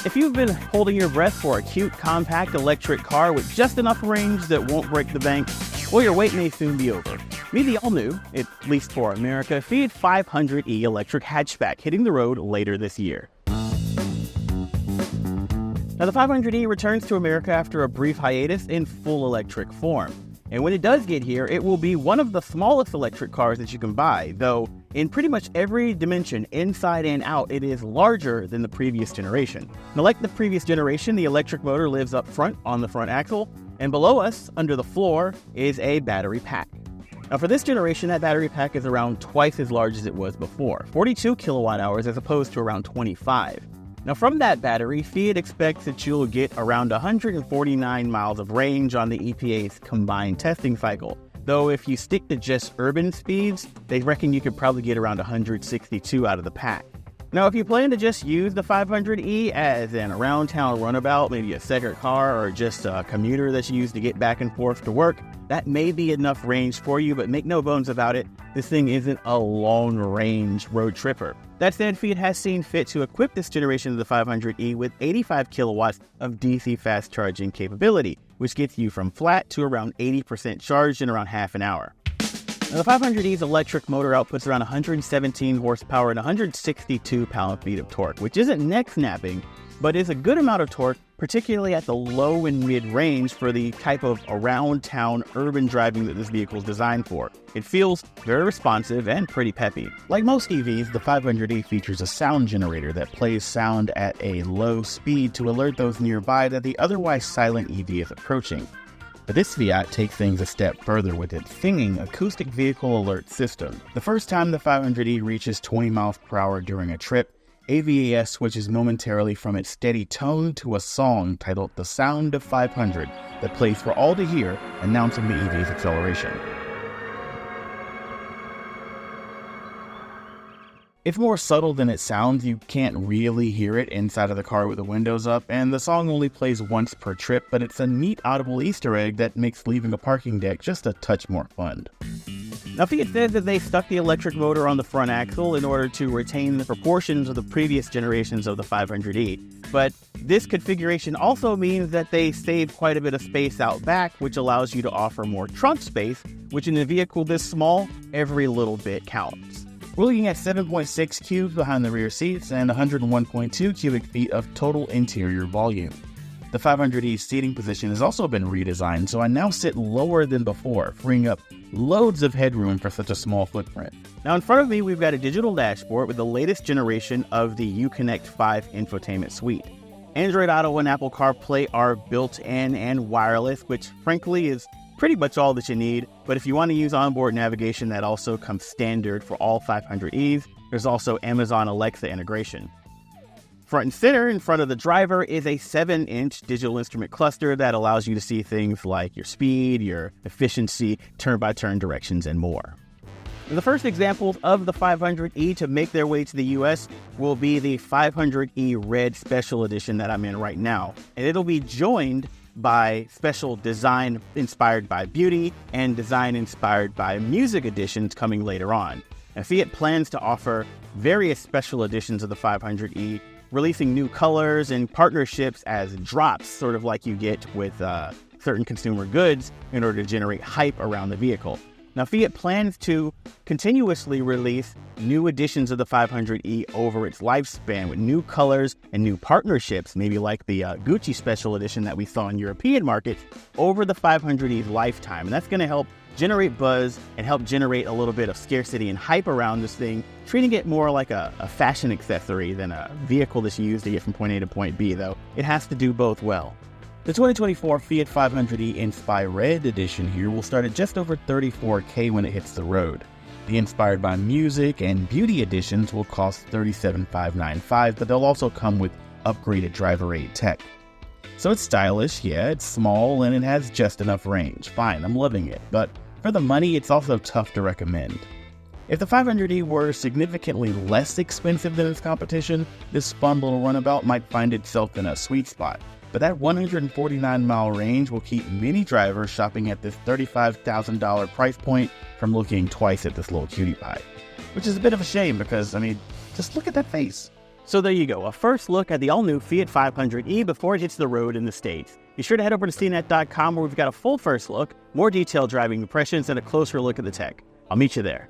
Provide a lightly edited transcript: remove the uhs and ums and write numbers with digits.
If you've been holding your breath for a cute, compact electric car with just enough range that won't break the bank, well, your wait may soon be over. Meet the all-new, at least for America, Fiat 500e electric hatchback hitting the road later this year. Now, the 500e returns to America after a brief hiatus in full electric form. And when it does get here, it will be one of the smallest electric cars that you can buy, though in pretty much every dimension, inside and out, it is larger than the previous generation. Now, like the previous generation, the electric motor lives up front on the front axle, and below us, under the floor, is a battery pack. Now, for this generation, that battery pack is around twice as large as it was before, 42 kilowatt hours as opposed to around 25. Now, from that battery, Fiat expects that you'll get around 149 miles of range on the EPA's combined testing cycle. Though if you stick to just urban speeds, they reckon you could probably get around 162 out of the pack. Now, if you plan to just use the 500e as an around-town runabout, maybe a second car or just a commuter that you use to get back and forth to work, that may be enough range for you, but make no bones about it, this thing isn't a long-range road tripper. That said, Fiat has seen fit to equip this generation of the 500e with 85 kilowatts of DC fast charging capability, which gets you from flat to around 80% charged in around half an hour. Now, the 500e's electric motor outputs around 117 horsepower and 162 pound-feet of torque, which isn't neck-snapping, but is a good amount of torque, particularly at the low and mid-range for the type of around-town urban driving that this vehicle is designed for. It feels very responsive and pretty peppy. Like most EVs, the 500e features a sound generator that plays sound at a low speed to alert those nearby that the otherwise silent EV is approaching. But this Fiat takes things a step further with its singing acoustic vehicle alert system. The first time the 500e reaches 20 miles per hour during a trip, AVAS switches momentarily from its steady tone to a song titled The Sound of 500 that plays for all to hear, announcing the EV's acceleration. It's more subtle than it sounds. You can't really hear it inside of the car with the windows up, and the song only plays once per trip, but it's a neat audible Easter egg that makes leaving a parking deck just a touch more fun. Now, Fiat says that they stuck the electric motor on the front axle in order to retain the proportions of the previous generations of the 500e, but this configuration also means that they save quite a bit of space out back, which allows you to offer more trunk space, which in a vehicle this small, every little bit counts. We're looking at 7.6 cubes behind the rear seats and 101.2 cubic feet of total interior volume. The 500e's seating position has also been redesigned, so I now sit lower than before, freeing up loads of headroom for such a small footprint. Now in front of me, we've got a digital dashboard with the latest generation of the Uconnect 5 infotainment suite. Android Auto and Apple CarPlay are built in and wireless, which frankly is pretty much all that you need, but if you want to use onboard navigation, that also comes standard for all 500es. There's also Amazon Alexa integration. Front and center in front of the driver is a 7-inch digital instrument cluster that allows you to see things like your speed, your efficiency, turn-by-turn directions, and more. The first examples of the 500e to make their way to the US will be the 500e Red Special Edition that I'm in right now, and it'll be joined by special design inspired by beauty and design inspired by music editions coming later on. And Fiat plans to offer various special editions of the 500e, releasing new colors and partnerships as drops, sort of like you get with certain consumer goods in order to generate hype around the vehicle. Now, Fiat plans to continuously release new editions of the 500e over its lifespan with new colors and new partnerships, maybe like the Gucci Special Edition that we saw in European markets, over the 500e's lifetime. And that's going to help generate buzz and help generate a little bit of scarcity and hype around this thing, treating it more like a fashion accessory than a vehicle that you use to get from point A to point B, though it has to do both well. The 2024 Fiat 500e Inspire Red edition here will start at just over $34,000 when it hits the road. The Inspired by Music and Beauty editions will cost $37,595, but they'll also come with upgraded driver aid tech. So it's stylish, yeah, it's small, and it has just enough range. Fine, I'm loving it, but for the money, it's also tough to recommend. If the 500e were significantly less expensive than its competition, this fun little runabout might find itself in a sweet spot. But that 149-mile range will keep many drivers shopping at this $35,000 price point from looking twice at this little cutie pie. Which is a bit of a shame because, just look at that face. So there you go, a first look at the all-new Fiat 500e before it hits the road in the States. Be sure to head over to CNET.com where we've got a full first look, more detailed driving impressions, and a closer look at the tech. I'll meet you there.